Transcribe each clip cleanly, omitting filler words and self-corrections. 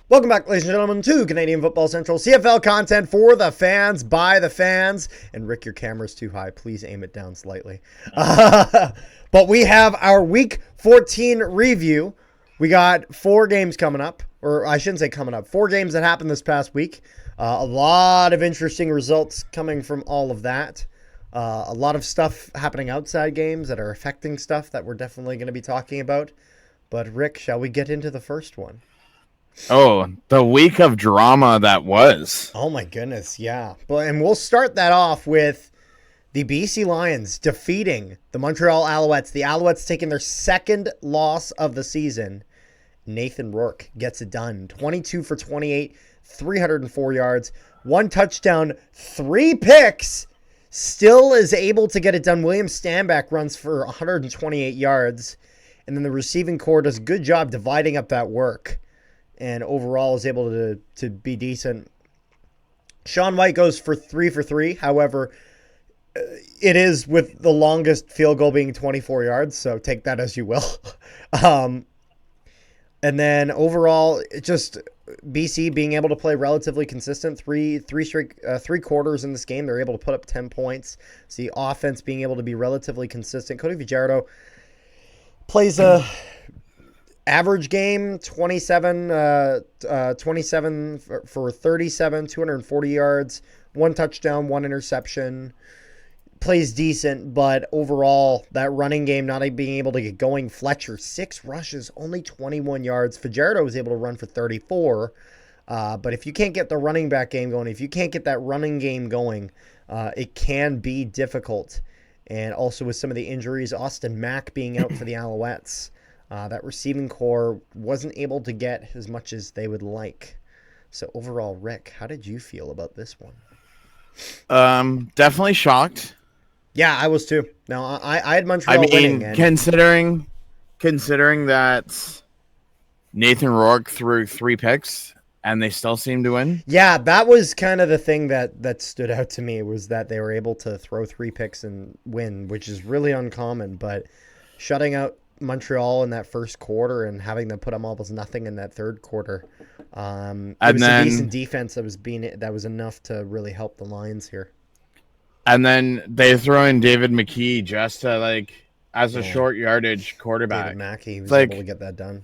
Welcome back, ladies and gentlemen, to Canadian Football Central, CFL content for the fans, by the fans. And Rick, your camera's too high. Please aim it down slightly. But we have our Week 14 review. We got 4 games coming up, or I shouldn't say coming up, 4 games that happened this past week. A lot of interesting results coming from all of that. A lot of stuff happening outside games that are affecting stuff that we're definitely going to be talking about. But Rick, shall we get into the first one? Oh, the week of drama that was. Oh my goodness, yeah. And we'll start that off with the BC Lions defeating the Montreal Alouettes. The Alouettes taking their second loss of the season. Nathan Rourke gets it done. 22 for 28, 304 yards, 1 touchdown, 3 picks. Still is able to get it done. William Stanback runs for 128 yards. And then the receiving corps does a good job dividing up that work. And overall is able to be decent. Sean White goes for 3. However, it is with the longest field goal being 24 yards, so take that as you will. And then overall, just BC being able to play relatively consistent. Three quarters in this game, they're able to put up 10 points. So the offense being able to be relatively consistent. Cody Fajardo plays a average game, 27 for 37, 240 yards, 1 touchdown, 1 interception. Plays decent, but overall, that running game not being able to get going. Fletcher, 6 rushes, only 21 yards. Fajardo was able to run for 34. But if you can't get the running back game going, if you can't get that running game going, it can be difficult. And also with some of the injuries, Austin Mack being out for the Alouettes, that receiving core wasn't able to get as much as they would like. So overall, Rick, how did you feel about this one? Definitely shocked. Yeah, I was too. No, I had Montreal winning. And considering that Nathan Rourke threw 3 picks and they still seemed to win. Yeah, that was kind of the thing that stood out to me, was that they were able to throw 3 picks and win, which is really uncommon. But shutting out Montreal in that first quarter and having them put up almost nothing in that third quarter, it was a decent defense that was enough to really help the Lions here. And then they throw in David McKee just to as a short yardage quarterback. David Mackey was able to get that done.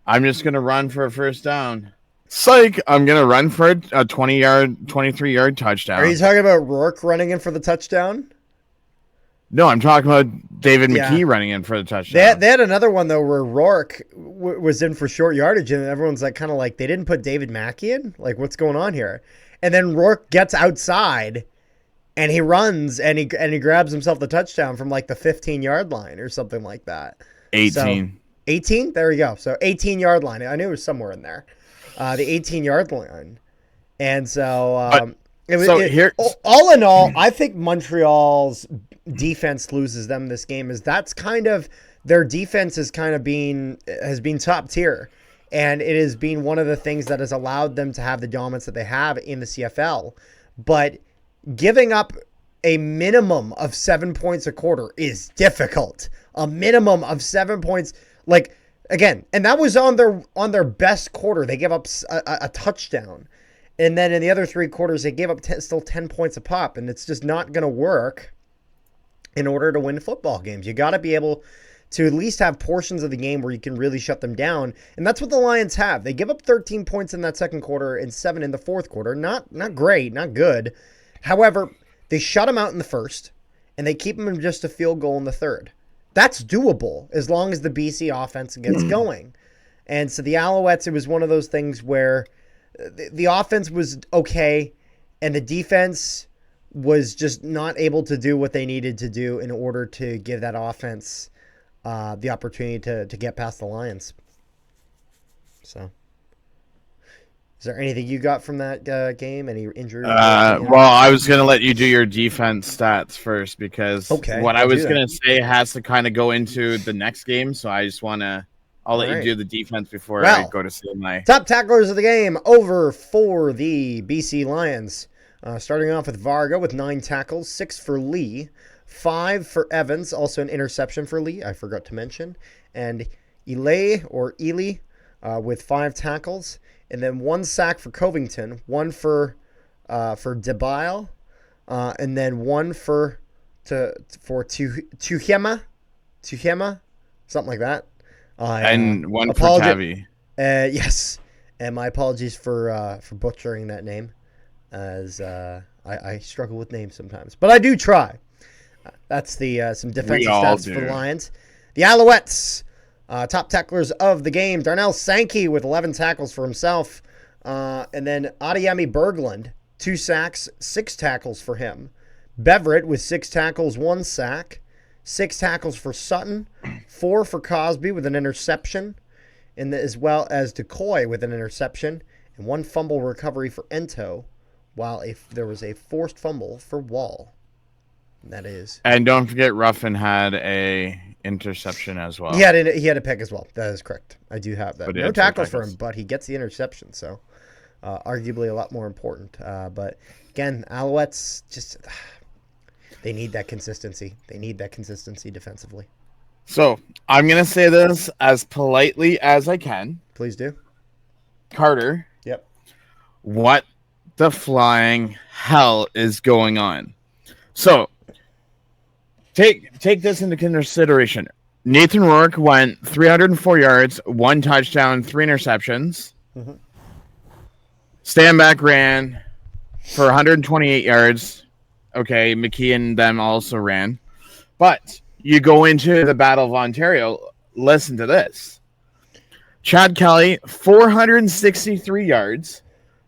I'm just gonna run for a first down. Psych! I'm gonna run for a 23-yard touchdown. Are you talking about Rourke running in for the touchdown? No, I'm talking about David McKee running in for the touchdown. They had another one, though, where Rourke was in for short yardage, and everyone's they didn't put David Mackey in? What's going on here? And then Rourke gets outside, and he runs, and he grabs himself the touchdown from, the 15-yard line or something like that. 18. So, 18? There we go. So, 18-yard line. I knew it was somewhere in there. The 18-yard line. And so, all in all, I think Montreal's defense loses them this game. That's kind of their defense has been top tier, and it has been one of the things that has allowed them to have the dominance that they have in the CFL. But giving up a minimum of 7 points a quarter is difficult. A minimum of 7 points, again, and that was on their best quarter. They gave up a touchdown. And then in the other 3 quarters, they gave up still 10 points a pop, and it's just not going to work in order to win football games. You got to be able to at least have portions of the game where you can really shut them down, and that's what the Lions have. They give up 13 points in that second quarter and 7 in the fourth quarter. Not great, not good. However, they shut them out in the first, and they keep them in just a field goal in the third. That's doable as long as the BC offense gets going. And so the Alouettes, it was one of those things where the offense was okay, and the defense was just not able to do what they needed to do in order to give that offense the opportunity to get past the Lions. So, is there anything you got from that game? Any injury? Well, I was going to let you do your defense stats first, because what I was going to say has to kind of go into the next game. So I just want to, I'll let you do the defense before I go to say my top tacklers of the game. Over for the BC Lions. Starting off with Varga with 9 tackles, 6 for Lee, 5 for Evans, also an interception for Lee, I forgot to mention, and Ely with 5 tackles, and then 1 sack for Covington, 1 for DeBile, and then 1 for Tuhema, something like that. And 1 for Tavi. Yes, and my apologies for butchering that name, as I struggle with names sometimes, but I do try. That's the some defensive stats for the Lions. The Alouettes, top tacklers of the game. Darnell Sankey with 11 tackles for himself, and then Adeyemi Berglund, 2 sacks, 6 tackles for him. Beverett with 6 tackles, 1 sack, 6 tackles for Sutton, 4 for Cosby with an interception, and as well as Decoy with an interception, and 1 fumble recovery for Ento, while there was a forced fumble for Wall. That is. And don't forget, Ruffin had a interception as well. He had a pick as well. That is correct. I do have that. No tackles for him, but he gets the interception, so arguably a lot more important. But again, Alouettes just they need that consistency. They need that consistency defensively. So I'm gonna say this as politely as I can. Please do. Carter. Yep. What the flying hell is going on? So take this into consideration. Nathan Rourke went 304 yards, 1 touchdown, 3 interceptions. Mm-hmm. Stanback ran for 128 yards. Okay, McKee and them also ran. But you go into the Battle of Ontario, listen to this. Chad Kelly, 463 yards,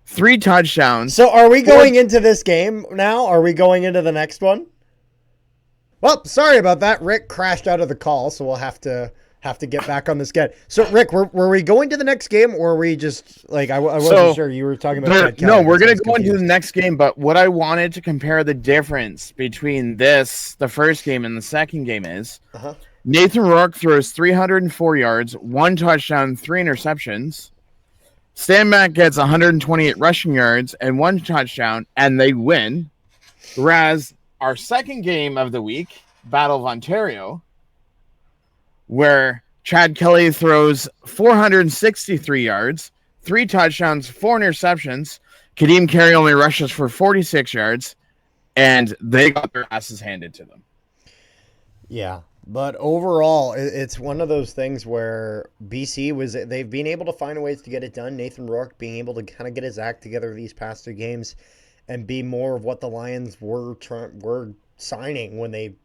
3 touchdowns. So are we going into this game now? Are we going into the next one? Well, sorry about that. Rick crashed out of the call, so we'll have to get back on this again. So, Rick, were we going to the next game, or were we just like I wasn't sure you were talking about Chad Kelly? No, we're going to go into the next game, but what I wanted to compare the difference between the first game, and the second game is Nathan Rourke throws 304 yards, 1 touchdown, 3 interceptions. Stanback gets 128 rushing yards and 1 touchdown, and they win. Whereas our second game of the week, Battle of Ontario, where Chad Kelly throws 463 yards, 3 touchdowns, 4 interceptions. Kadeem Carey only rushes for 46 yards, and they got their asses handed to them. Yeah, but overall, it's one of those things where BC they've been able to find ways to get it done. Nathan Rourke being able to kind of get his act together these past 2 games and be more of what the Lions were signing when they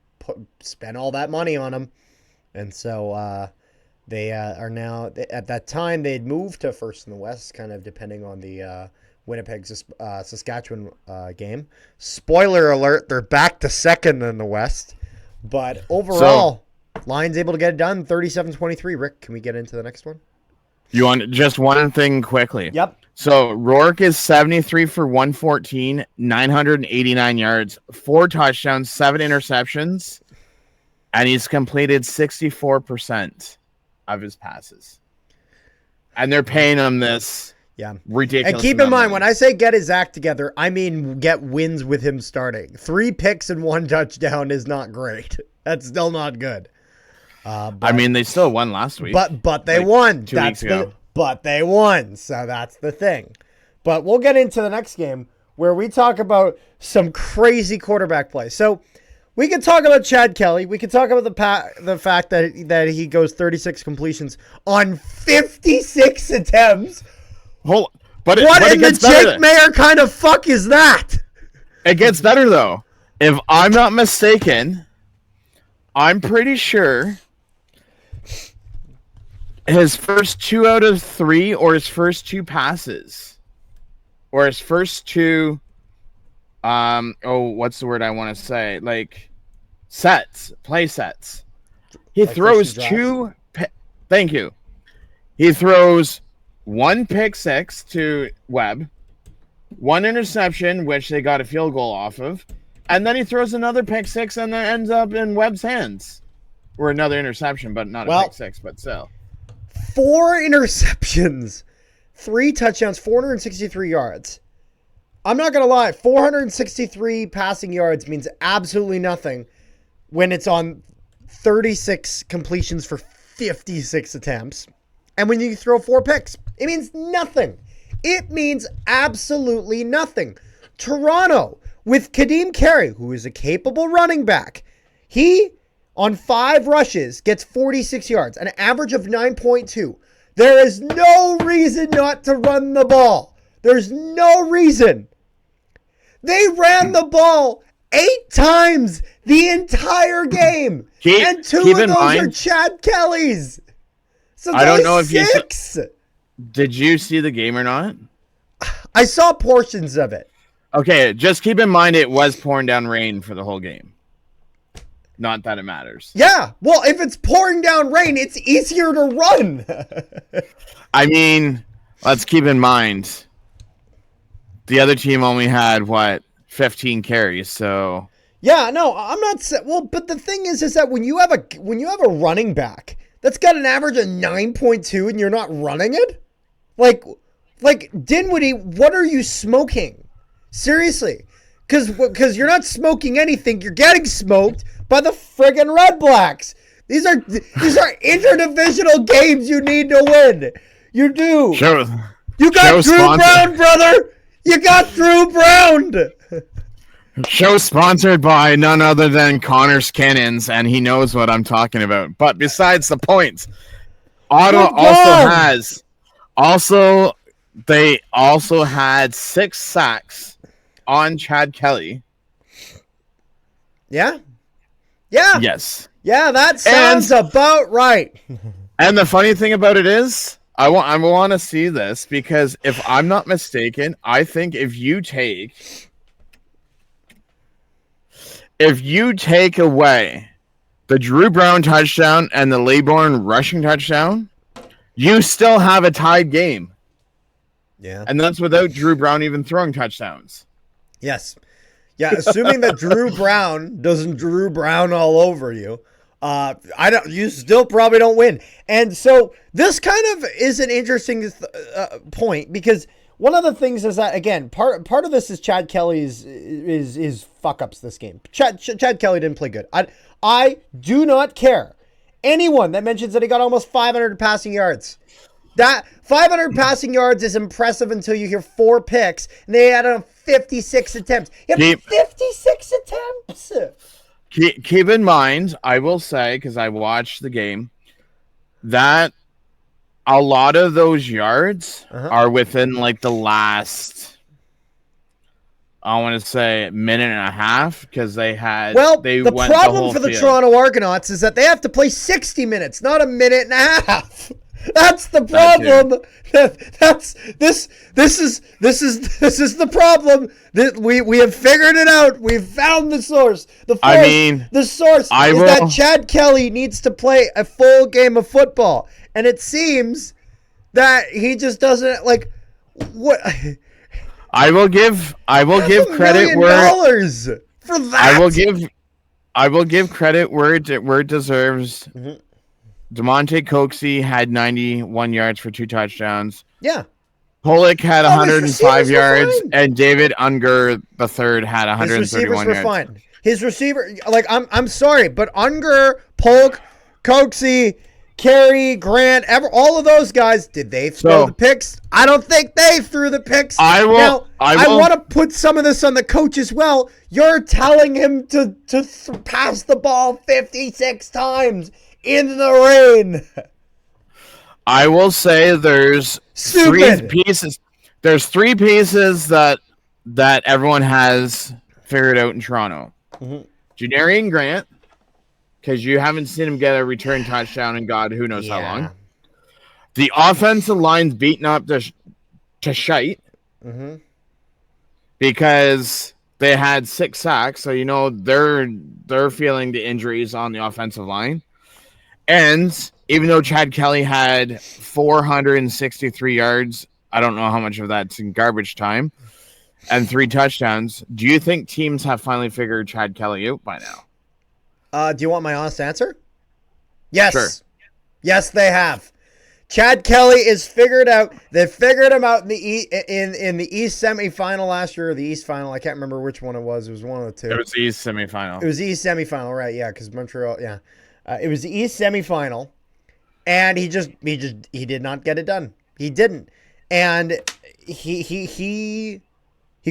spent all that money on him. And so they are now, at that time, they'd moved to first in the West, kind of depending on the Winnipeg-Saskatchewan game. Spoiler alert, they're back to second in the West. But overall, Lions able to get it done, 37-23. Rick, can we get into the next one? You want just one thing quickly? Yep. So Rourke is 73 for 114, 989 yards, 4 touchdowns, 7 interceptions, and he's completed 64% of his passes. And they're paying him this ridiculous. And keep in mind, when I say get his act together, I mean get wins with him starting. 3 picks and 1 touchdown is not great. That's still not good. I mean, they still won last week. But they won. 2 weeks ago. But they won, so that's the thing. But we'll get into the next game where we talk about some crazy quarterback play. So we can talk about Chad Kelly. We can talk about the fact that he goes 36 completions on 56 attempts. What in the Jake Mayer kind of fuck is that? It gets better, though. If I'm not mistaken, I'm pretty sure his first 2 out of 3, or his first 2 passes, or his first 2, what's the word I want to say? Like play sets. He throws 2. Thank you. He throws 1 pick 6 to Webb, 1 interception, which they got a field goal off of, and then he throws another pick 6 and then ends up in Webb's hands. Or another interception, but not a pick 6, but still. 4 interceptions, 3 touchdowns, 463 yards. I'm not going to lie. 463 passing yards means absolutely nothing when it's on 36 completions for 56 attempts. And when you throw 4 picks, it means nothing. It means absolutely nothing. Toronto, with Kadeem Carey, who is a capable running back, he, on 5 rushes, gets 46 yards, an average of 9.2. There is no reason not to run the ball. There's no reason. They ran the ball 8 times the entire game. And 2 of those are Chad Kelly's. So I don't know 6. If did you see the game or not? I saw portions of it. Okay, just keep in mind it was pouring down rain for the whole game. Not that it matters. Yeah, well, if it's pouring down rain, it's easier to run. I mean, let's keep in mind the other team only had 15 carries, so yeah, no, I'm not well, but the thing is that when you have a running back that's got an average of 9.2 and you're not running it, like Dinwiddie, what are you smoking? Seriously, because you're not smoking anything, you're getting smoked by the friggin' Red Blacks. These are interdivisional games you need to win. You do. You got Drew Brown, brother. You got Drew Brown. Show sponsored by none other than Connor's Cannons, and he knows what I'm talking about. But besides the points, Ottawa they also had 6 sacks on Chad Kelly. Yeah. Yeah. Yes. Yeah, that sounds about right. And the funny thing about it is, I want to see this because if I'm not mistaken, I think if you take away the Drew Brown touchdown and the Laybourne rushing touchdown, you still have a tied game. Yeah. And that's without Drew Brown even throwing touchdowns. Yes. Yeah, assuming that Drew Brown doesn't Drew Brown all over you, you still probably don't win. And so this kind of is an interesting point because one of the things is that, again, part of this is Chad Kelly's is fuck ups this game. Chad Kelly didn't play good. I do not care. Anyone that mentions that he got almost 500 passing yards. That 500 passing yards is impressive until you hear 4 picks, and they had 56 attempts. He had 56 attempts. Keep in mind, I will say, because I watched the game, that a lot of those yards are within like the last, I want to say, minute and a half, because the problem for the Toronto Argonauts is that they have to play 60 minutes, not a minute and a half. That's the problem. This is the problem. We have figured it out. We've found the source. The source is that Chad Kelly needs to play a full game of football, and it seems that he just doesn't like what. I will give credit where for that. I will give credit where it deserves. Mm-hmm. DeMonte Coxey had 91 yards for 2 touchdowns. Yeah. Pollock had 105 yards, and David Unger III had 131 yards. His receivers were fine. His receiver, I'm sorry, but Unger, Polk, Coxey, Carey, Grant, all of those guys, did they throw the picks? I don't think they threw the picks. I want to put some of this on the coach as well. You're telling him to pass the ball 56 times. In the rain. I will say there's 3 pieces. There's 3 pieces that everyone has figured out in Toronto. Mm-hmm. Janarian Grant, because you haven't seen him get a return touchdown in God who knows how long. The offensive line's beaten up to shite. Mm-hmm. Because they had 6 sacks, so they're feeling the injuries on the offensive line. And even though Chad Kelly had 463 yards, I don't know how much of that's in garbage time, and 3 touchdowns, do you think teams have finally figured Chad Kelly out by now? Do you want my honest answer? Yes. Sure. Yes, they have. Chad Kelly is figured out. They figured him out in the East semifinal last year, or the East final. I can't remember which one it was. It was one of the two. It was the East semifinal. It was the East semifinal, right? Yeah, because Montreal. Yeah, it was the East semifinal, and he did not get it done. He didn't, and he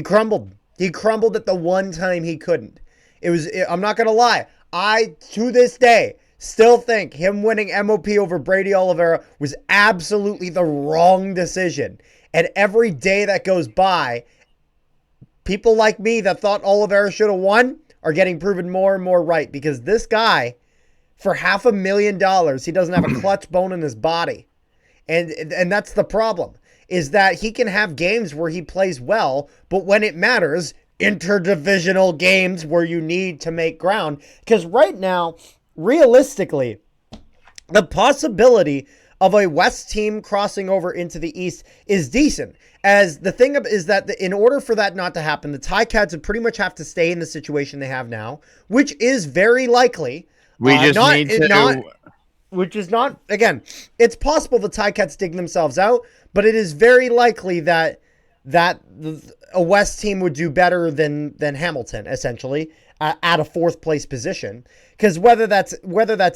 crumbled. He crumbled at the one time he couldn't. I'm not gonna lie. I, to this day, still think him winning MOP over Brady Oliveira was absolutely the wrong decision. And every day that goes by, people like me that thought Oliveira should have won are getting proven more and more right, because this guy, for $500,000, he doesn't have a clutch bone in his body. And that's the problem, is that he can have games where he plays well, but when it matters, interdivisional games where you need to make ground. Because right now, realistically, the possibility of a West team crossing over into the East is decent. As the thing is that in order for that not to happen, the Ticats would pretty much have to stay in the situation they have now, which is very likely. Which is not, again, it's possible the Ticats dig themselves out, but it is very likely that a West team would do better than Hamilton, essentially, at a fourth place position. Because whether that's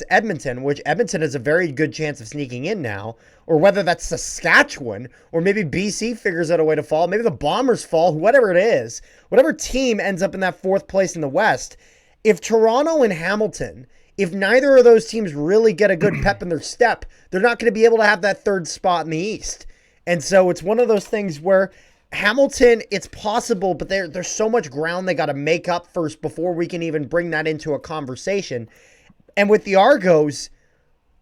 Edmonton, which Edmonton has a very good chance of sneaking in now, or whether that's Saskatchewan, or maybe BC figures out a way to fall, maybe the Bombers fall, whatever it is, whatever team ends up in that fourth place in the West, if Toronto and Hamilton, if neither of those teams really get a good pep in their step, they're not going to be able to have that third spot in the East. And so it's one of those things where Hamilton, it's possible, but there's so much ground they got to make up first before we can even bring that into a conversation. And with the Argos,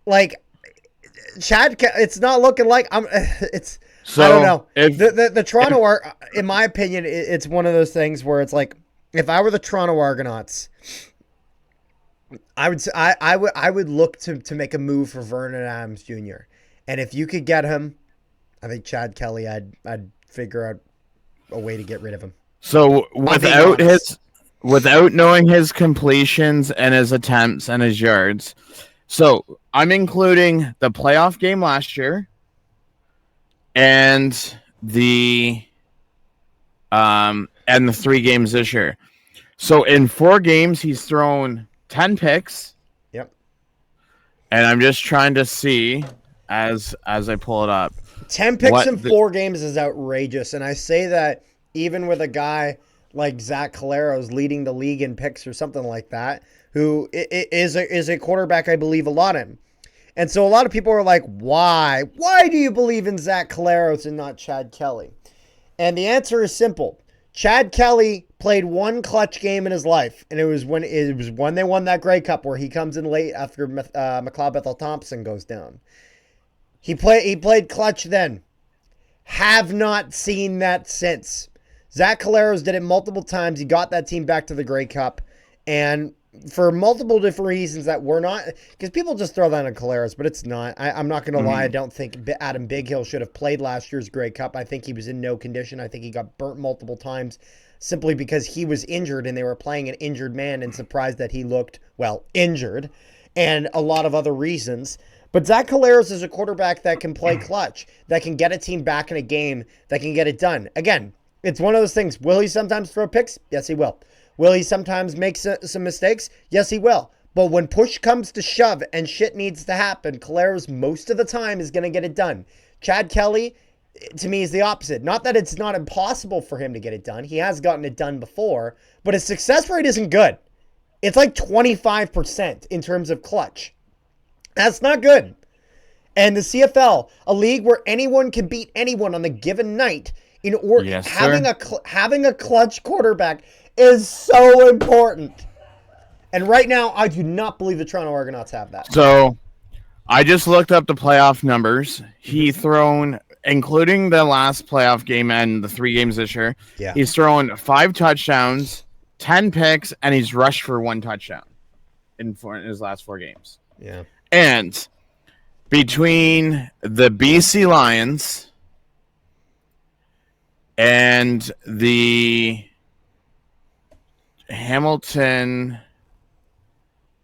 like, Chad, it's not looking like I don't know. The Toronto are, in my opinion, it's one of those things where it's like, if I were the Toronto Argonauts, I would look to make a move for Vernon Adams Jr. And if you could get him, I think Chad Kelly, I'd figure out a way to get rid of him. So without knowing his completions and his attempts and his yards, so I'm including the playoff game last year and the 3 games this year. So in 4 games, he's thrown 10 picks. Yep. And I'm just trying to see as I pull it up. 10 picks in 4 games is outrageous. And I say that even with a guy like Zach Caleros leading the league in picks or something like that, who is a quarterback I believe a lot in. And so a lot of people are like, why? Why do you believe in Zach Caleros and not Chad Kelly? And the answer is simple. Chad Kelly played 1 clutch game in his life, and it was when they won that Grey Cup where he comes in late after McLeod Bethel Thompson goes down. He played clutch then. Have not seen that since. Zach Caleros did it multiple times. He got that team back to the Grey Cup, and for multiple different reasons that were not, because people just throw that on Caleros, but it's not. I'm not going to lie. I don't think Adam Bighill should have played last year's Grey Cup. I think he was in no condition. I think he got burnt multiple times simply because he was injured and they were playing an injured man, and surprised that he looked, well, injured, and a lot of other reasons. But Zach Caleros is a quarterback that can play clutch, that can get a team back in a game, that can get it done. Again, it's one of those things. Will he sometimes throw picks? Yes, he will. Will he sometimes make some mistakes? Yes, he will. But when push comes to shove and shit needs to happen, Caleros most of the time is going to get it done. Chad Kelly, to me, is the opposite. Not that it's not impossible for him to get it done. He has gotten it done before, but his success rate isn't good. It's like 25% in terms of clutch. That's not good. And the CFL, a league where anyone can beat anyone on a given night, having a clutch quarterback is so important. And right now, I do not believe the Toronto Argonauts have that. So, I just looked up the playoff numbers. He thrown, including the last playoff game and the 3 games this year, he's thrown 5 touchdowns, 10 picks, and he's rushed for 1 touchdown in his last 4 games. Yeah. And between the BC Lions and the Hamilton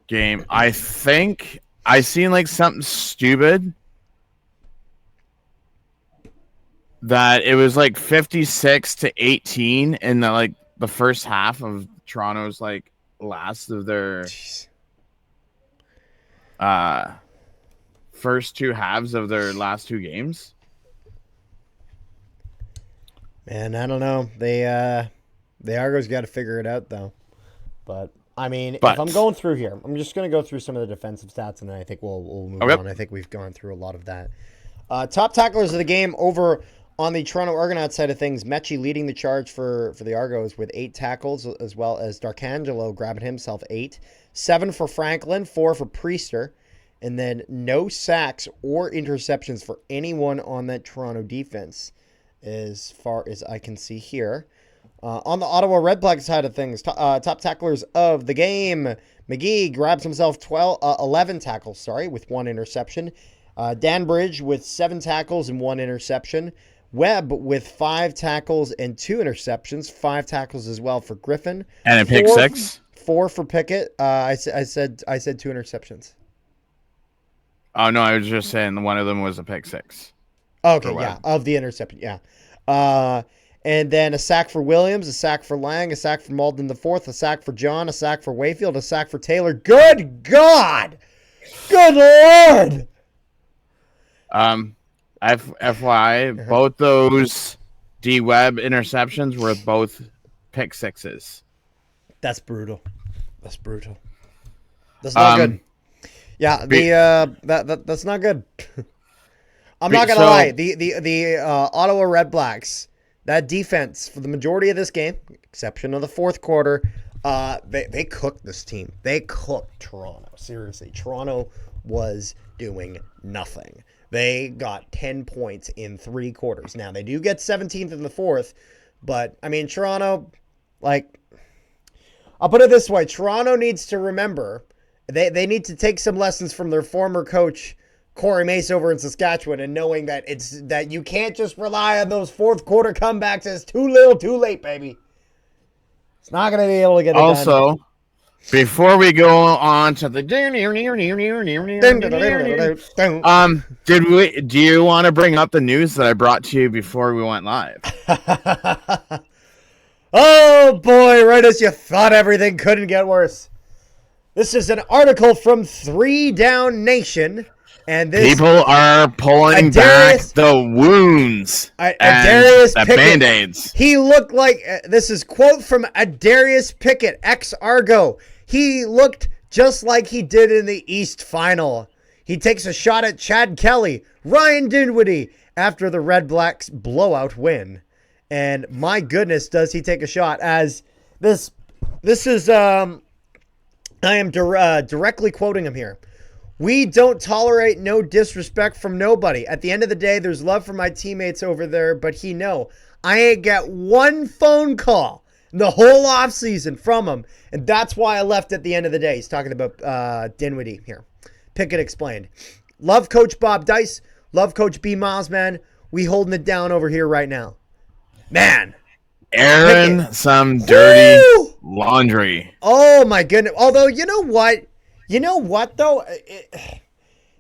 game, I think I seen like something stupid that it was like 56-18 in the first half of Toronto's last of their first two halves of their last two games. Man, I don't know. The Argos got to figure it out though. But I mean, if I'm going through here, I'm just going to go through some of the defensive stats, and then I think we'll move on. I think we've gone through a lot of that. Top tacklers of the game over on the Toronto Argonauts side of things. Mechie leading the charge for the Argos with 8 tackles, as well as Darkangelo grabbing himself 8. 7 for Franklin, 4 for Priester, and then no sacks or interceptions for anyone on that Toronto defense, as far as I can see here. On the Ottawa Redblacks side of things, top tacklers of the game, McGee grabs himself 11 tackles, with 1 interception. Danbridge with 7 tackles and 1 interception. Webb with 5 tackles and 2 interceptions. 5 tackles as well for Griffin. And a pick 6. 4 for Pickett. I said 2 interceptions. Oh, no, I was just saying one of them was a pick 6. Okay, yeah, of the interception, yeah. And then a sack for Williams, a sack for Lang, a sack for Malden the fourth, a sack for John, a sack for Wayfield, a sack for Taylor. Good God! Good Lord! FYI, both those D-Web interceptions were both pick 6s. That's brutal. That's not good. Yeah, that's not good. I'm not gonna lie. The Ottawa Redblacks, that defense for the majority of this game, exception of the fourth quarter, they cooked this team. They cooked Toronto. Seriously, Toronto was doing nothing. They got 10 points in 3 quarters. Now they do get 17th in the fourth, but I mean Toronto, I'll put it this way: Toronto needs to remember they need to take some lessons from their former coach Corey Mace over in Saskatchewan, and knowing that you can't just rely on those fourth quarter comebacks. It's too little, too late, baby. It's not going to be able to get it done. Before we go on to the do you want to bring up the news that I brought to you before we went live? Oh boy, right as you thought everything couldn't get worse. This is an article from 3 Down Nation. And people are pulling back the wounds and the Band-Aids. He looked like, this is quote from Adarius Pickett, ex-Argo. He looked just like he did in the East Final. He takes a shot at Chad Kelly, Ryan Dinwiddie, after the Red Blacks blowout win. And my goodness, does he take a shot as this is, I am directly quoting him here. We don't tolerate no disrespect from nobody. At the end of the day, there's love for my teammates over there, but he know I ain't got one phone call the whole offseason from him, and that's why I left at the end of the day. He's talking about Dinwiddie here. Pickett explained. Love Coach Bob Dice. Love Coach B. Miles, man. We holding it down over here right now. Man. Aaron, Pickett. Some dirty laundry. Oh, my goodness. Although, you know what? You know what, though?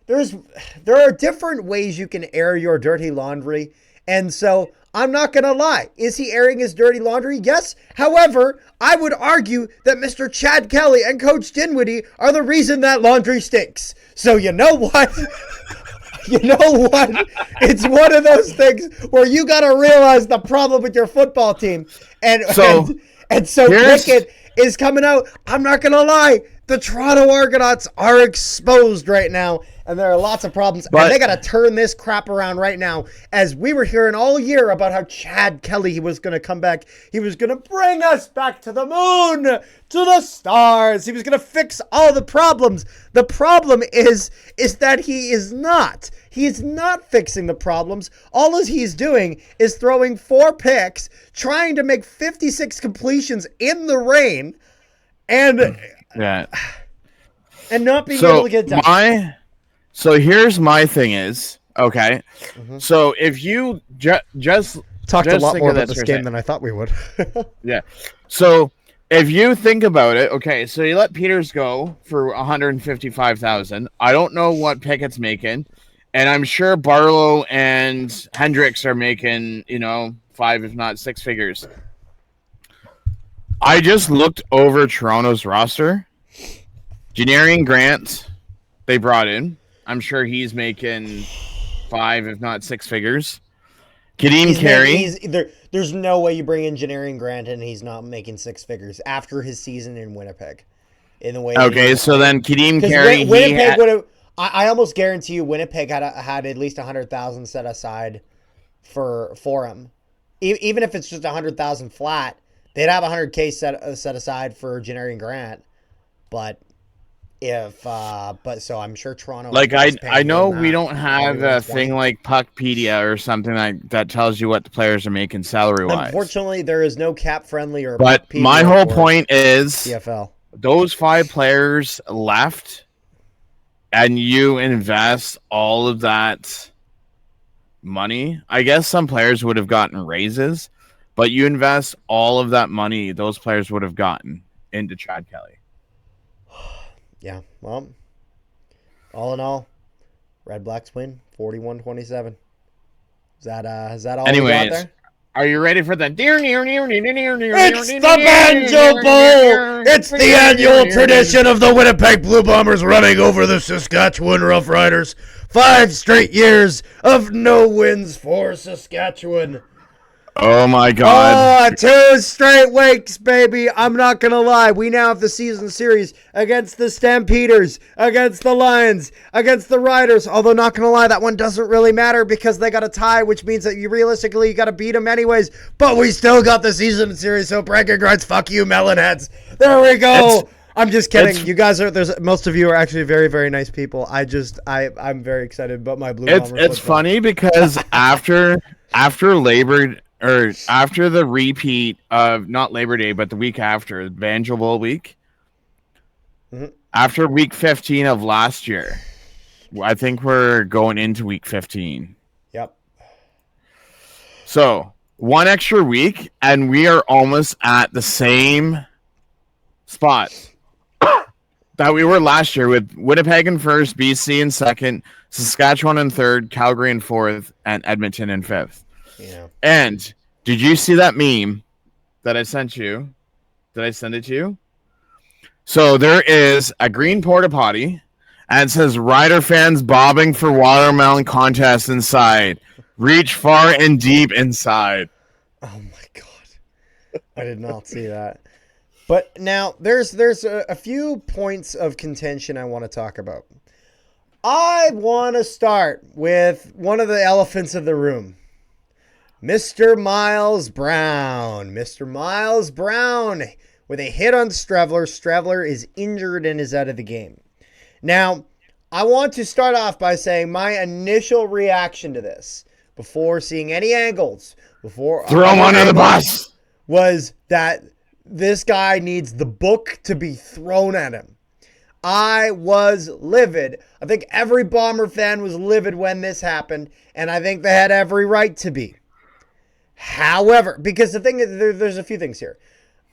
There are different ways you can air your dirty laundry. And so, I'm not going to lie. Is he airing his dirty laundry? Yes. However, I would argue that Mr. Chad Kelly and Coach Dinwiddie are the reason that laundry stinks. So, you know what? You know what? It's one of those things where you got to realize the problem with your football team. And so Pickett is coming out. I'm not going to lie. The Toronto Argonauts are exposed right now, and there are lots of problems. And they got to turn this crap around right now, as we were hearing all year about how Chad Kelly was going to come back. He was going to bring us back to the moon, to the stars. He was going to fix all the problems. The problem is that he is not. He is not fixing the problems. All he's doing is throwing 4 picks, trying to make 56 completions in the rain, and... Yeah, and not being able to get done. So here's my thing is, okay. Mm-hmm. So if you just talked a lot more about this game than I thought we would. Yeah. So if you think about it, okay. So you let Peters go for $155,000. I don't know what Pickett's making, And I'm sure Barlow and Hendricks are making, 5, if not 6 figures. I just looked over Toronto's roster. Janarian Grant, they brought in. I'm sure he's making 5, if not 6 figures. Kadeem Carey. There's no way you bring in Janarian Grant and he's not making 6 figures after his season in Winnipeg. In the way. Okay, so then Kadeem Carey. Winnipeg would have. I almost guarantee you Winnipeg had at least 100,000 set aside for him. Even if it's just 100,000 flat, they'd have 100K set aside for Janarian Grant. But so I'm sure Toronto. Like I know we don't have a thing like Puckpedia or something that tells you what the players are making salary wise. Unfortunately, there is no cap friendly or. But my whole point is CFL. Those 5 players left. And you invest all of that money. I guess some players would have gotten raises, but you invest all of that money those players would have gotten into Chad Kelly. Yeah, well, all in all, Red Blacks win 41-27. Is that all we got there? Are you ready for the It's the Banjo Bowl! It's the annual tradition of the Winnipeg Blue Bombers running over the Saskatchewan Roughriders. 5 straight years of no wins for Saskatchewan. Oh my God. 2 straight weeks, baby. I'm not going to lie. We now have the season series against the Stampeders, against the Lions, against the Riders. Although, not going to lie, that one doesn't really matter because they got a tie, which means that you realistically got to beat them anyways. But we still got the season series, so bragging rights, fuck you, melonheads. There we go. I'm just kidding. You guys most of you are actually very, very nice people. I'm very excited about my Blue Bombers. It's funny because after the repeat of not Labor Day, but the week after, Banjo Bowl week, after week 15 of last year, I think we're going into week 15. Yep. So 1 extra week, and we are almost at the same spot that we were last year with Winnipeg in first, BC in second, Saskatchewan in third, Calgary in fourth, and Edmonton in fifth. Yeah. And did you see that meme that I sent you? Did I send it to you? So there is a green porta potty and it says Rider fans bobbing for watermelon contest inside. Reach far and deep inside. Oh my God. I did not see that. But now there's a few points of contention I want to talk about. I want to start with one of the elephants of the room. Mr. Miles Brown. Mr. Miles Brown with a hit on Strevler. Strevler is injured and is out of the game. Now, I want to start off by saying my initial reaction to this, before seeing any angles, before throw him under the bus, was that this guy needs the book to be thrown at him. I was livid. I think every Bomber fan was livid when this happened, and I think they had every right to be. However, because the thing is, there's a few things here.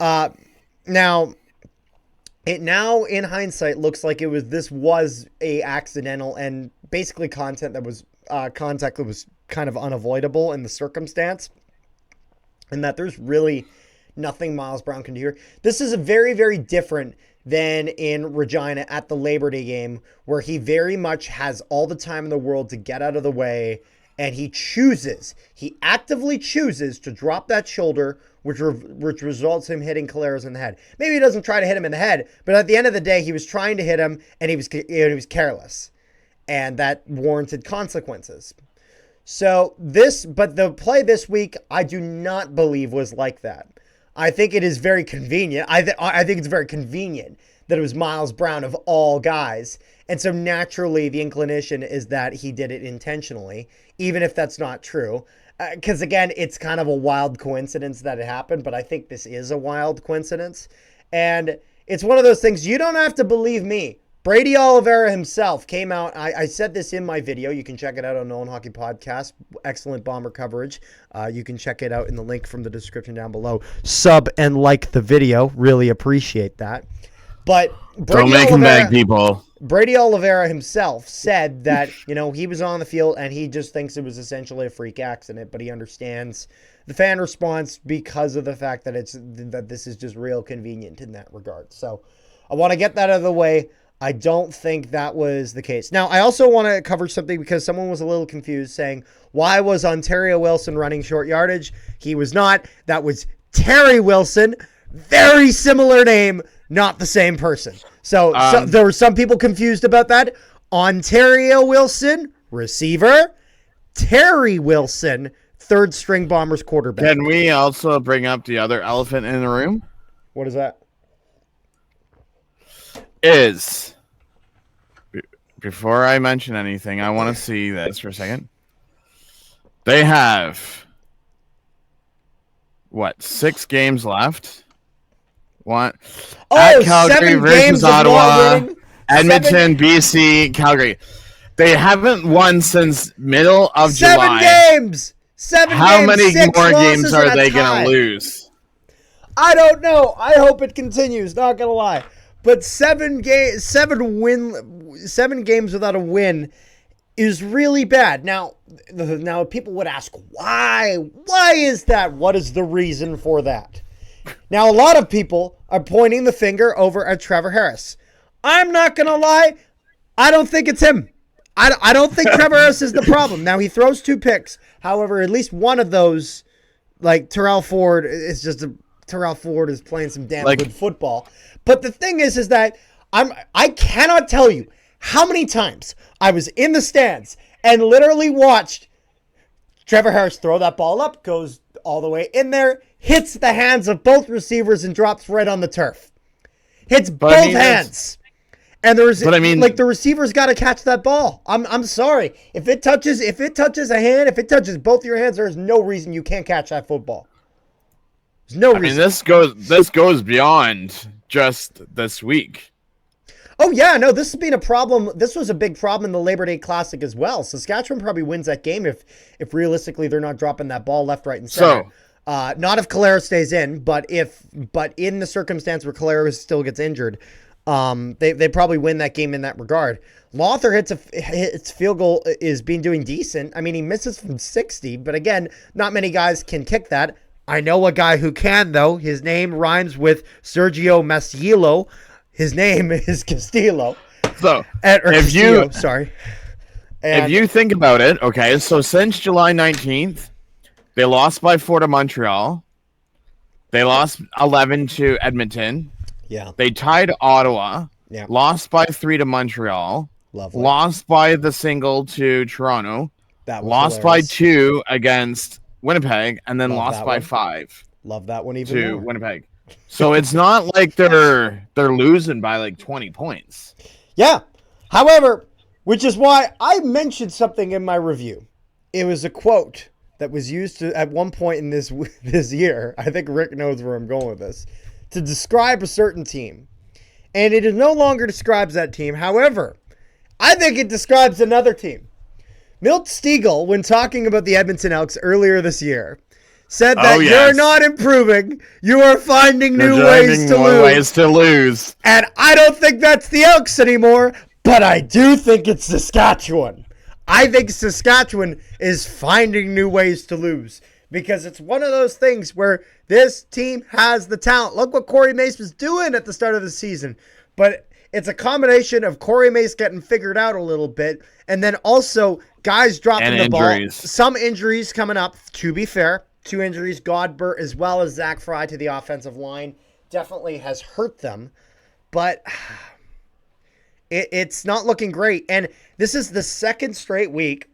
Now, it now in hindsight looks like this was a accidental and basically contact that was kind of unavoidable in the circumstance, and that there's really nothing Miles Brown can do here. This is a very, very different than in Regina at the Labor Day game, where he very much has all the time in the world to get out of the way. And he actively chooses to drop that shoulder, which results in him hitting Caleros in the head. Maybe he doesn't try to hit him in the head, but at the end of the day, he was trying to hit him, and he was careless. And that warranted consequences. So but the play this week, I do not believe was like that. I think it is very convenient. I think it's very convenient that it was Miles Brown of all guys. And so naturally, the inclination is that he did it intentionally, even if that's not true. Because again, it's kind of a wild coincidence that it happened, but I think this is a wild coincidence. And it's one of those things, you don't have to believe me. Brady Oliveira himself came out. I said this in my video. You can check it out on Nolan Hockey Podcast. Excellent Bomber coverage. You can check it out in the link from the description down below. Sub and like the video. Really appreciate that. But Brady don't make him beg, people. Brady Oliveira himself said that, he was on the field and he just thinks it was essentially a freak accident, but he understands the fan response because of the fact that this is just real convenient in that regard. So I want to get that out of the way. I don't think that was the case. Now, I also want to cover something because someone was a little confused saying, why was Ontario Wilson running short yardage? He was not. That was Terry Wilson. Very similar name, not the same person. So there were some people confused about that. Ontario Wilson, receiver. Terry Wilson, third string Bombers quarterback. Can we also bring up the other elephant in the room? What is that? Before I mention anything, I want to see this for a second. They have 6 games left? What? At Calgary versus Ottawa, Edmonton, BC, Calgary. They haven't won since middle of July. 7 games. How many more games are they going to lose? I don't know. I hope it continues. Not going to lie. But 7 games without a win is really bad. Now people would ask, why? Why is that? What is the reason for that? Now, a lot of people are pointing the finger over at Trevor Harris. I'm not going to lie. I don't think it's him. I don't think Trevor Harris is the problem. Now, he throws 2 picks. However, at least one of those, like Terrell Ford, Terrell Ford is playing some damn good football. But the thing is that I cannot tell you how many times I was in the stands and literally watched Trevor Harris throw that ball up, goes all the way in there, hits the hands of both receivers and drops right on the turf. Hits both hands. And the receiver's got to catch that ball. I'm sorry. If it touches a hand, if it touches both your hands, there's no reason you can't catch that football. There's no reason. This goes beyond just this week. Oh yeah, no, this has been a problem. This was a big problem in the Labor Day Classic as well. Saskatchewan probably wins that game if realistically they're not dropping that ball left, right, and center. Not if Calera stays in, but in the circumstance where Calera still gets injured, they probably win that game in that regard. Lothar hits field goal is doing decent. I mean, he misses from 60, but again, not many guys can kick that. I know a guy who can, though. His name rhymes with Sergio Masiello. His name is Castillo. So, if you think about it, okay, so since July 19th, they lost by 4 to Montreal. They lost 11 to Edmonton. Yeah. They tied Ottawa. Yeah. Lost by 3 to Montreal. Lovely. Lost by the single to Toronto. That was lost hilarious. by 2 against Winnipeg, and then lost by 5. Love that one even to more. Winnipeg. So it's not like they're losing by like 20 points. Yeah. However, which is why I mentioned something in my review. It was a quote that was used at one point in this year. I think Rick knows where I'm going with this. To describe a certain team. And it no longer describes that team. However, I think it describes another team. Milt Stegall, when talking about the Edmonton Elks earlier this year, said that you're not improving. You are finding new ways to lose. And I don't think that's the Elks anymore, but I do think it's Saskatchewan. I think Saskatchewan is finding new ways to lose because it's one of those things where this team has the talent. Look what Corey Mace was doing at the start of the season. But it's a combination of Corey Mace getting figured out a little bit and then also guys dropping the ball. Some injuries coming up, to be fair. 2 injuries, Godbert as well as Zach Fry to the offensive line definitely has hurt them. But it's not looking great. And this is the second straight week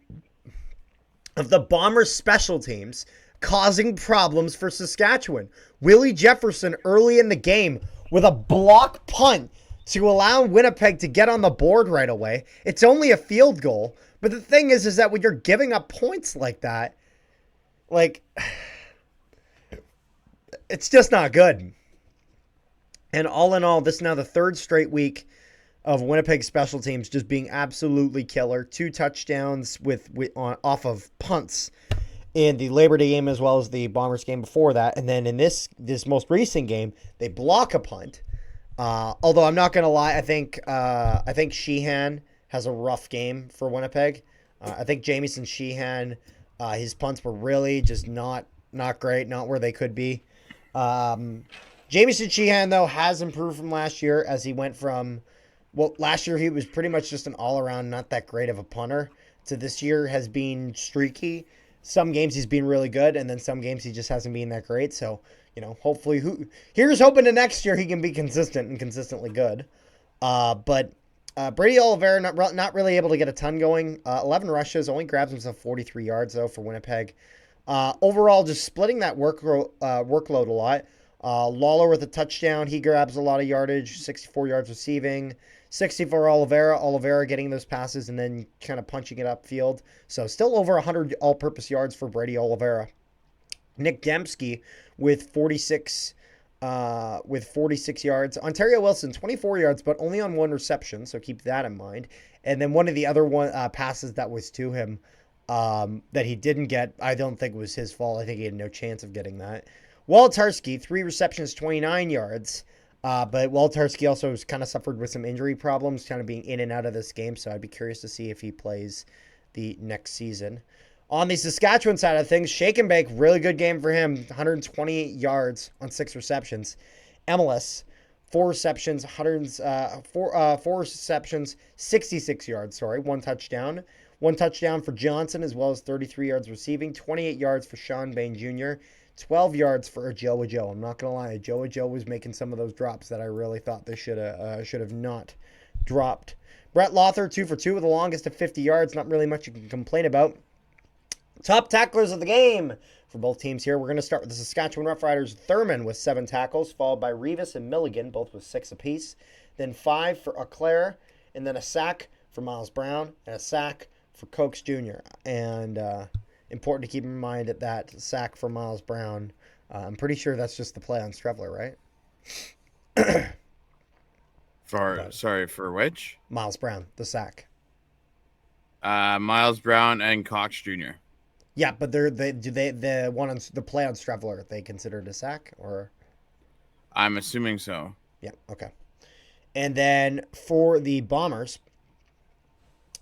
of the Bombers special teams causing problems for Saskatchewan. Willie Jefferson early in the game with a block punt to allow Winnipeg to get on the board right away. It's only a field goal. But the thing is that when you're giving up points like that, it's just not good. And all in all, this is now the 3rd straight week of Winnipeg special teams just being absolutely killer. 2 touchdowns off of punts in the Labor Day game as well as the Bombers game before that. And then in this most recent game, they block a punt. Although I'm not gonna lie, I think Sheehan has a rough game for Winnipeg. I think Jamieson Sheehan, his punts were really just not great, not where they could be. Jamieson Sheehan though has improved from last year as he went from, well, last year he was pretty much just an all around not that great of a punter to this year has been streaky. Some games he's been really good, and then some games he just hasn't been that great. So, hopefully, here's hoping to next year he can be consistent and consistently good. But Brady Oliveira not really able to get a ton going. 11 rushes, only grabs himself 43 yards though for Winnipeg. Overall, just splitting that workload a lot. Lawler with a touchdown, he grabs a lot of yardage, 64 yards receiving. 60 for Oliveira. Oliveira getting those passes and then kind of punching it upfield. So still over 100 all-purpose yards for Brady Oliveira. Nick Dembski with 46 yards. Ontario Wilson, 24 yards, but only on one reception, so keep that in mind. And then one of the other passes that was to him that he didn't get, I don't think it was his fault. I think he had no chance of getting that. Wolotarski, 3 receptions, 29 yards. But Wolotarski also has kind of suffered with some injury problems, kind of being in and out of this game, so I'd be curious to see if he plays the next season. On the Saskatchewan side of things, Shake and Bake, really good game for him, 120 yards on 6 receptions. MLS, 4 receptions, 66 yards, 1 touchdown. 1 touchdown for Johnson, as well as 33 yards receiving, 28 yards for Sean Bain Jr., 12 yards for Joe. I'm not going to lie. Joe was making some of those drops that I really thought they should have not dropped. Brett Lothar, 2 for 2 with the longest of 50 yards. Not really much you can complain about. Top tacklers of the game for both teams here. We're going to start with the Saskatchewan Roughriders. Thurman with 7 tackles, followed by Rivas and Milligan, both with 6 apiece. Then 5 for Auclair, and then a sack for Miles Brown, and a sack for Cokes Jr. And important to keep in mind that sack for Miles Brown. I'm pretty sure that's just the play on Strevler, right? For which? Miles Brown, the sack. Miles Brown and Cox Jr. Yeah, but the one on the play on Strevler, they considered a sack, or? I'm assuming so. Yeah. Okay. And then for the Bombers,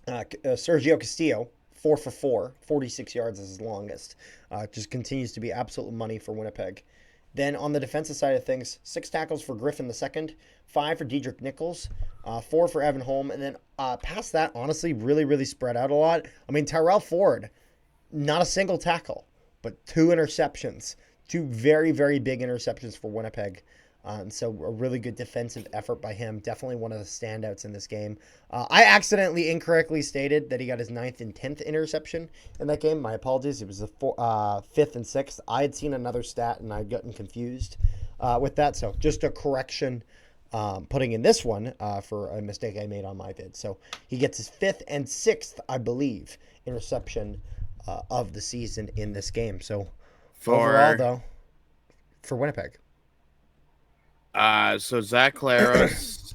Sergio Castillo, 4 for 4, 46 yards is his longest. Just continues to be absolute money for Winnipeg. Then on the defensive side of things, 6 tackles for Griffin II, 5 for Diedrich Nichols, 4 for Evan Holm, and then past that, honestly, really, really spread out a lot. I mean, Tyrell Ford, not a single tackle, but 2 interceptions. 2 very, very big interceptions for Winnipeg. So a really good defensive effort by him. Definitely one of the standouts in this game. I accidentally incorrectly stated that he got his 9th and 10th interception in that game. My apologies. It was the 5th and 6th. I had seen another stat and I'd gotten confused with that. So just a correction putting in this one for a mistake I made on my vid. So he gets his 5th and 6th, I believe, interception of the season in this game. So overall, though, for Winnipeg. So Zach Claris,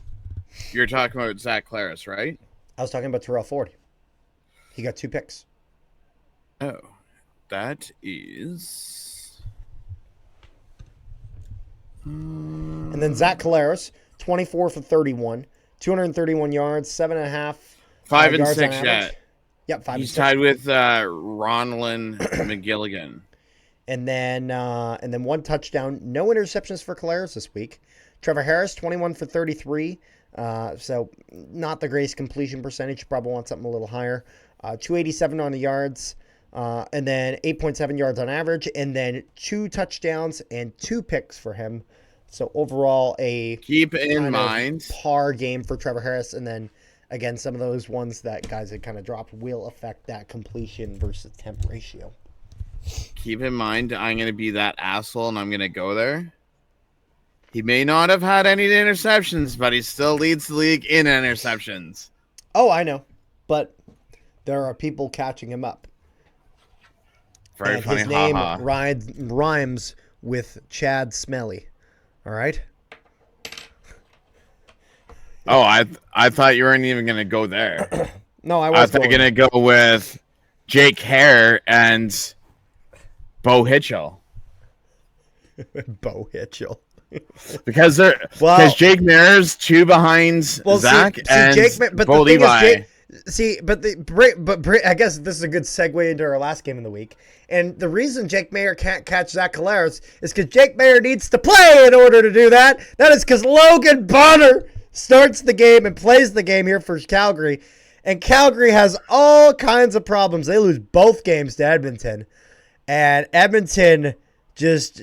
you're talking about Zach Claris, right? I was talking about Tyrell Ford. He got 2 picks. Oh, that is. And then Zach Claris, 24 for 31, 231 yards, 7.5. 5 and 6 yet. Yep, 5 He's tied with Ronlin McGilligan. And then 1 touchdown. No interceptions for Claris this week. Trevor Harris, 21 for 33. So not the greatest completion percentage. Probably want something a little higher. 287 on the yards. And then 8.7 yards on average. And then 2 touchdowns and 2 picks for him. So overall, keep in mind par game for Trevor Harris. And then again, some of those ones that guys had kind of dropped will affect that completion versus attempt ratio. Keep in mind, I'm going to be that asshole, and I'm going to go there. He may not have had any interceptions, but he still leads the league in interceptions. Oh, I know. But there are people catching him up. Very and funny. His name rhymes with Chad Smelly. All right? Oh, I thought you weren't even going to go there. No, I was going to go with Jake Hare and Bo Hitchell. Bo Hitchell. because Jake Mayer's 2 behind Zach and Bo Levi. I guess this is a good segue into our last game of the week. And the reason Jake Mayer can't catch Zach Collaros is because Jake Mayer needs to play in order to do that. That is because Logan Bonner starts the game and plays the game here for Calgary. And Calgary has all kinds of problems. They lose both games to Edmonton. And Edmonton just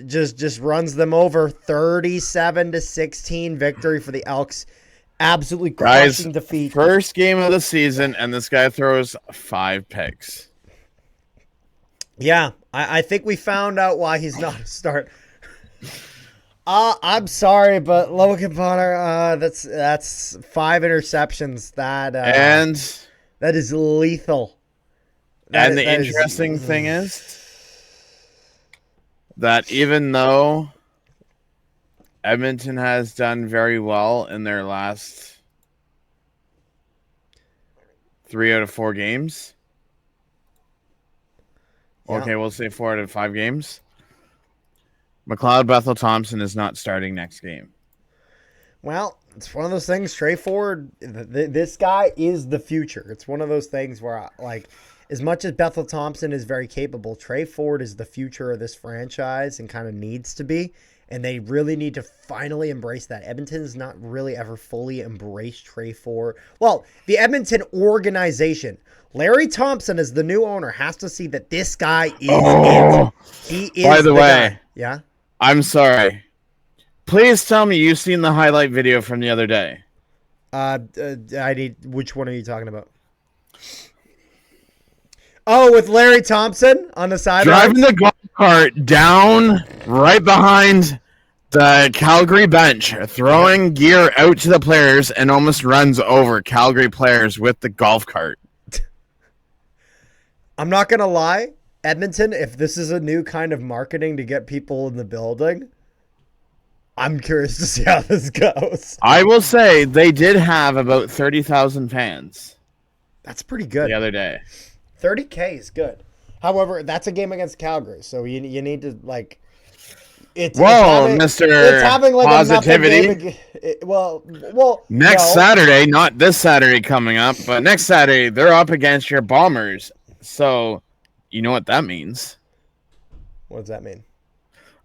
runs them over. 37-16 victory for the Elks. Absolutely crushing defeat. First game of the season, and this guy throws 5 picks. Yeah, I think we found out why he's not a start. I'm sorry, but Logan Bonner, that's 5 interceptions. That is lethal. The interesting thing is that even though Edmonton has done very well in their last 3 out of 4 games. Yeah. Okay, we'll say 4 out of 5 games. McLeod Bethel-Thompson is not starting next game. Well, it's one of those things. Trey Ford, this guy is the future. It's one of those things where, as much as Bethel-Thompson is very capable, Trey Ford is the future of this franchise and kind of needs to be. And they really need to finally embrace that. Edmonton's not really ever fully embraced Trey Ford. Well, the Edmonton organization, Larry Thompson as the new owner, has to see that this guy is it. He is by the way, guy. Yeah? I'm sorry. Please tell me you've seen the highlight video from the other day. Which one are you talking about? Oh, with Larry Thompson on the sideline? Driving the golf cart down right behind the Calgary bench, throwing gear out to the players, and almost runs over Calgary players with the golf cart. I'm not going to lie. Edmonton, if this is a new kind of marketing to get people in the building, I'm curious to see how this goes. I will say they did have about 30,000 fans. That's pretty good. The other day. 30K is good. However, that's a game against Calgary, so you need to It's having like positivity. Next Saturday, not this Saturday coming up, but next Saturday they're up against your Bombers. So, you know what that means? What does that mean?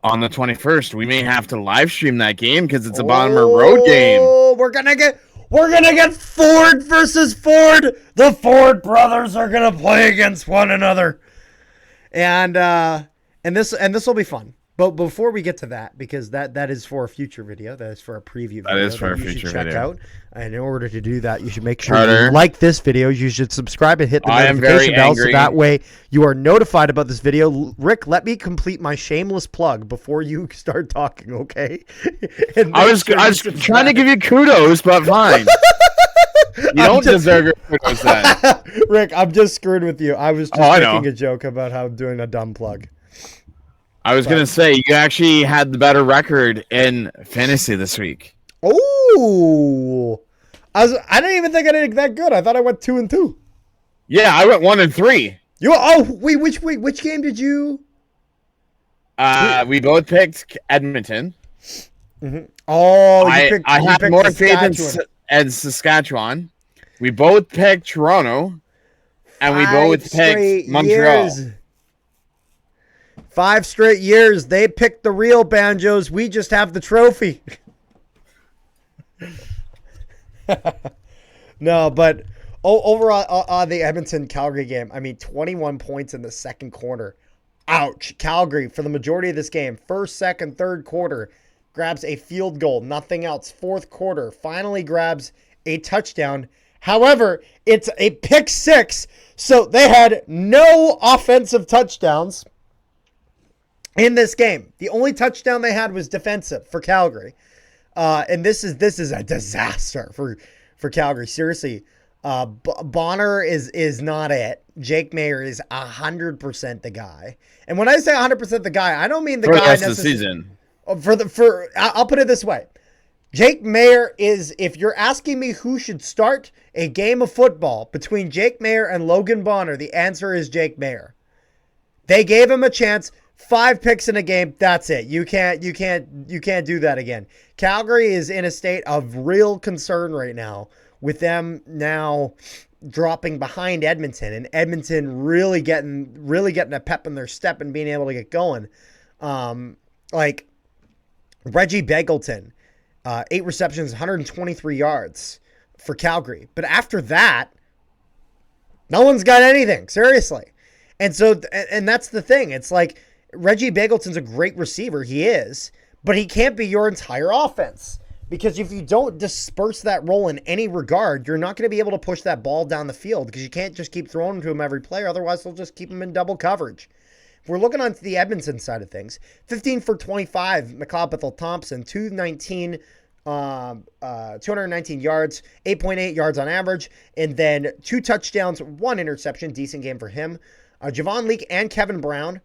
On the 21st, we may have to live stream that game because it's a Bomber road game. We're gonna get Ford versus Ford. The Ford brothers are gonna play against one another, and this will be fun. But before we get to that, because that is for a future video, that is for a preview video. That is for a future video. Check out. And in order to do that, you should make sure you like this video. You should subscribe and hit the notification bell so that way you are notified about this video. Rick, let me complete my shameless plug before you start talking, okay? I was trying to give you kudos, but fine. You don't deserve your kudos then. Rick, I'm just screwed with you. I was just making a joke about how I'm doing a dumb plug. I was going to say, you actually had the better record in fantasy this week. Oh, I didn't even think I did that good. I thought I went 2-2. Yeah, I went 1-3. Which game did you? We both picked Edmonton. Mm-hmm. Oh, I had more faith in Saskatchewan. We both picked Toronto, and we both picked Montreal. 5 straight years. They picked the real Banjos. We just have the trophy. No, but overall on the Edmonton-Calgary game, 21 points in the second quarter. Ouch. Calgary, for the majority of this game, first, second, third quarter, grabs a field goal, nothing else. Fourth quarter, finally grabs a touchdown. However, it's a pick 6, so they had no offensive touchdowns in this game. The only touchdown they had was defensive for Calgary. And this is a disaster for Calgary. Seriously, Bonner is not it. Jake Mayer is 100% the guy. And when I say 100% the guy, I don't mean the guy necessarily. I'll put it this way. Jake Mayer is, if you're asking me who should start a game of football between Jake Mayer and Logan Bonner, the answer is Jake Mayer. They gave him a chance. 5 picks in a game. That's it. You can't do that again. Calgary is in a state of real concern right now with them now dropping behind Edmonton, and Edmonton really getting a pep in their step and being able to get going. Like Reggie Begelton, 8 receptions, 123 yards for Calgary. But after that, no one's got anything, seriously. And so, and that's the thing. It's like Reggie Begelton's a great receiver. He is, but he can't be your entire offense. Because if you don't disperse that role in any regard, you're not going to be able to push that ball down the field because you can't just keep throwing to him every play. Otherwise, they'll just keep him in double coverage. If we're looking on the Edmonton side of things, 15 for 25, McLeod Bethel-Thompson, 219 yards, 8.8 yards on average, and then 2 touchdowns, 1 interception. Decent game for him. Javon Leake and Kevin Brown,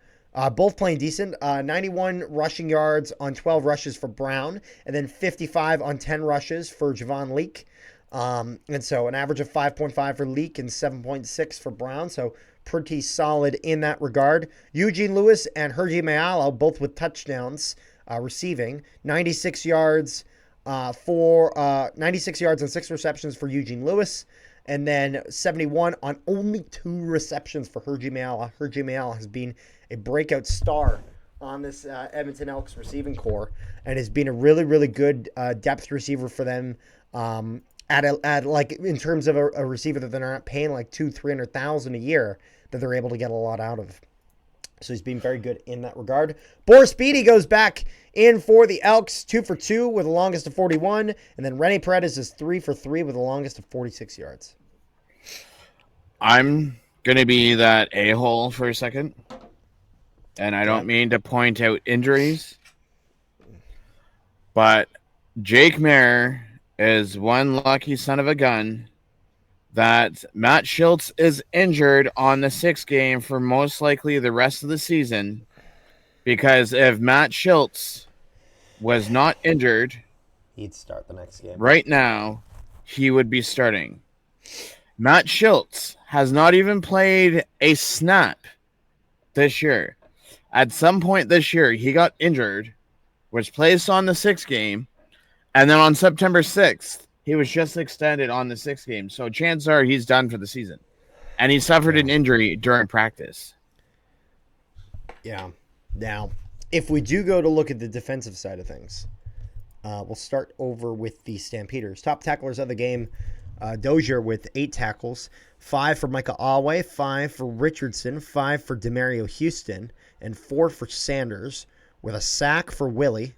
both playing decent. 91 rushing yards on 12 rushes for Brown, and then 55 on 10 rushes for Javon Leake. And so an average of 5.5 for Leake and 7.6 for Brown. So pretty solid in that regard. Eugene Lewis and Hergy Mayalo, both with touchdowns, receiving 96 yards and 6 receptions for Eugene Lewis. And then 71 on only 2 receptions for Hergy Mayala. Hergy Mayala has been a breakout star on this Edmonton Elks receiving core and has been a really, really good depth receiver for them. At like in terms of a receiver that they're not paying like $200,000-300,000 a year, that they're able to get a lot out of. So he's been very good in that regard. Boris Beatty goes back in for the Elks, 2 for 2 with the longest of 41. And then Rennie Paredes is 3 for 3 with the longest of 46 yards. I'm going to be that a-hole for a second. And I don't mean to point out injuries. But Jake Mayer is one lucky son of a gun that Matt Schultz is injured on the 6th game for most likely the rest of the season. Because if Matt Schultz was not injured, he'd start the next game. Right now, he would be starting. Matt Schultz has not even played a snap this year. At some point this year, he got injured, was placed on the 6th game, and then on September 6th, he was just extended on the 6th game. So chances are he's done for the season. And he suffered an injury during practice. Yeah. Now, if we do go to look at the defensive side of things, we'll start over with the Stampeders. Top tacklers of the game, Dozier with 8 tackles, 5 for Micah Alway, 5 for Richardson, 5 for Demario Houston, and 4 for Sanders, with a sack for Willie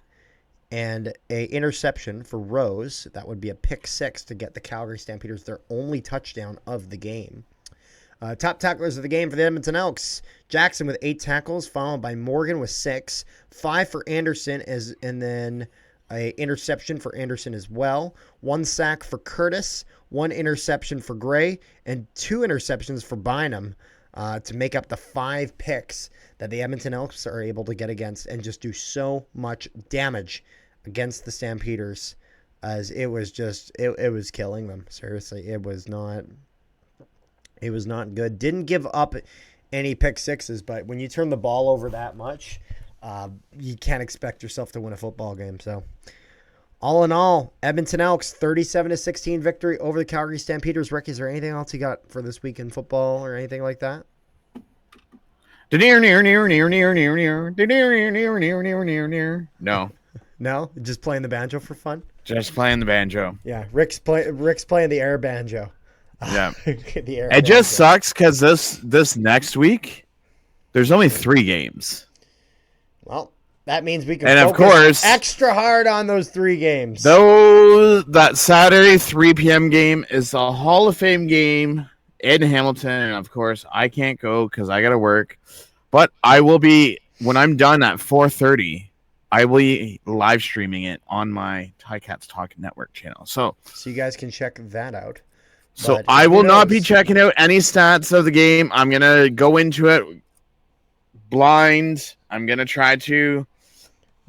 and a interception for Rose. That would be a pick 6 to get the Calgary Stampeders their only touchdown of the game. Top tacklers of the game for the Edmonton Elks, Jackson with 8 tackles, followed by Morgan with 6, 5 for Anderson, and then a interception for Anderson as well, 1 sack for Curtis, 1 interception for Gray, and 2 interceptions for Bynum to make up the 5 picks that the Edmonton Elks are able to get against and just do so much damage against the Stampeders, as it was just, it was killing them. Seriously, it was not good. Didn't give up any pick 6s, but when you turn the ball over that much, you can't expect yourself to win a football game. So all in all, Edmonton Elks 37-16 victory over the Calgary Stampeders. Rick, is there anything else you got for this week in football or anything like that? No, just playing the banjo for fun. Just playing the banjo. Yeah, Rick's playing the air banjo. Yeah, it just sucks because this next week there's only 3 games. Well, that means we can focus of course extra hard on those 3 games. Though that Saturday 3 p.m. game is the Hall of Fame game in Hamilton, and of course I can't go because I gotta work. But I will be, when I'm done at 4:30. I will be live streaming it on my Ticats Talk Network channel. So you guys can check that out. So I will not be checking out any stats of the game. I'm going to go into it blind. I'm going to try to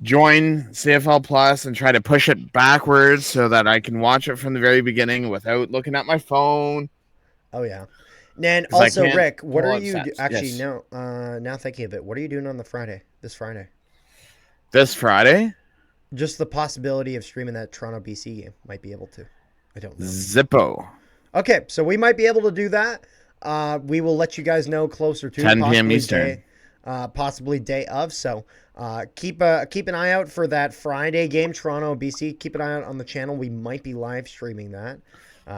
join CFL Plus and try to push it backwards so that I can watch it from the very beginning without looking at my phone. Oh, yeah. And also, Rick, what are you actually yes. now thinking of it? What are you doing on this Friday? This Friday? Just the possibility of streaming that Toronto BC game. Might be able to. I don't know. Zippo. Okay, so we might be able to do that. We will let you guys know closer to 10 p.m. Eastern. Possibly day of. So keep an eye out for that Friday game, Toronto BC. Keep an eye out on the channel. We might be live streaming that.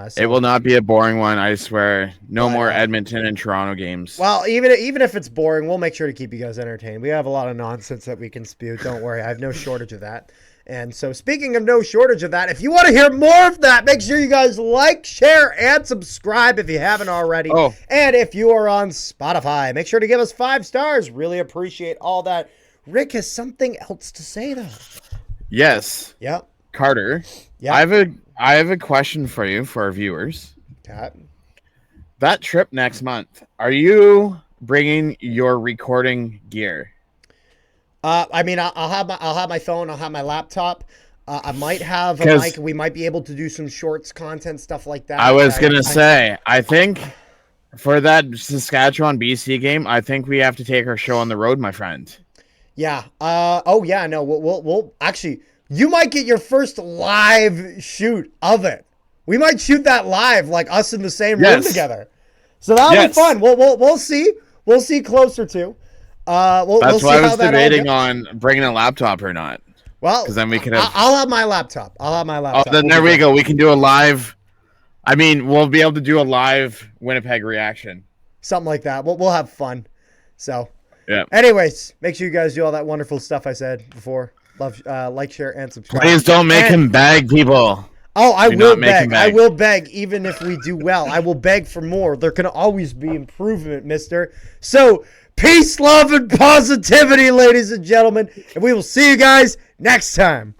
So, it will not be a boring one, I swear. No more Edmonton and Toronto games. Well, even if it's boring, we'll make sure to keep you guys entertained. We have a lot of nonsense that we can spew. Don't worry, I have no shortage of that. And so, speaking of no shortage of that, if you want to hear more of that, make sure you guys like, share, and subscribe if you haven't already. Oh. And if you are on Spotify, make sure to give us 5 stars. Really appreciate all that. Rick has something else to say, though. Yes. Yep. Carter. Yeah. I have a question for you, for our viewers. Cat. That trip next month, are you bringing your recording gear? I mean, I'll have my phone. I'll have my laptop. I might have a mic. We might be able to do some shorts content, stuff like that. I was going to say, I think for that Saskatchewan BC game, I think we have to take our show on the road, my friend. Yeah. Oh, yeah. No, we'll actually, you might get your first live shoot of it. We might shoot that live, like us in the same room together. So that'll be fun. We'll see. We'll see closer to. That's why I was debating on bringing a laptop or not. Well, because then we could have. I'll have my laptop. Oh, then there we go. We can do a live. I mean, we'll be able to do a live Winnipeg reaction. Something like that. We'll have fun. So, yeah. Anyways, make sure you guys do all that wonderful stuff I said before. Love, like, share, and subscribe. Please don't make him beg, people. Oh, I will beg. I will beg, even if we do well. I will beg for more. There can always be improvement, mister. So, peace, love, and positivity, ladies and gentlemen. And we will see you guys next time.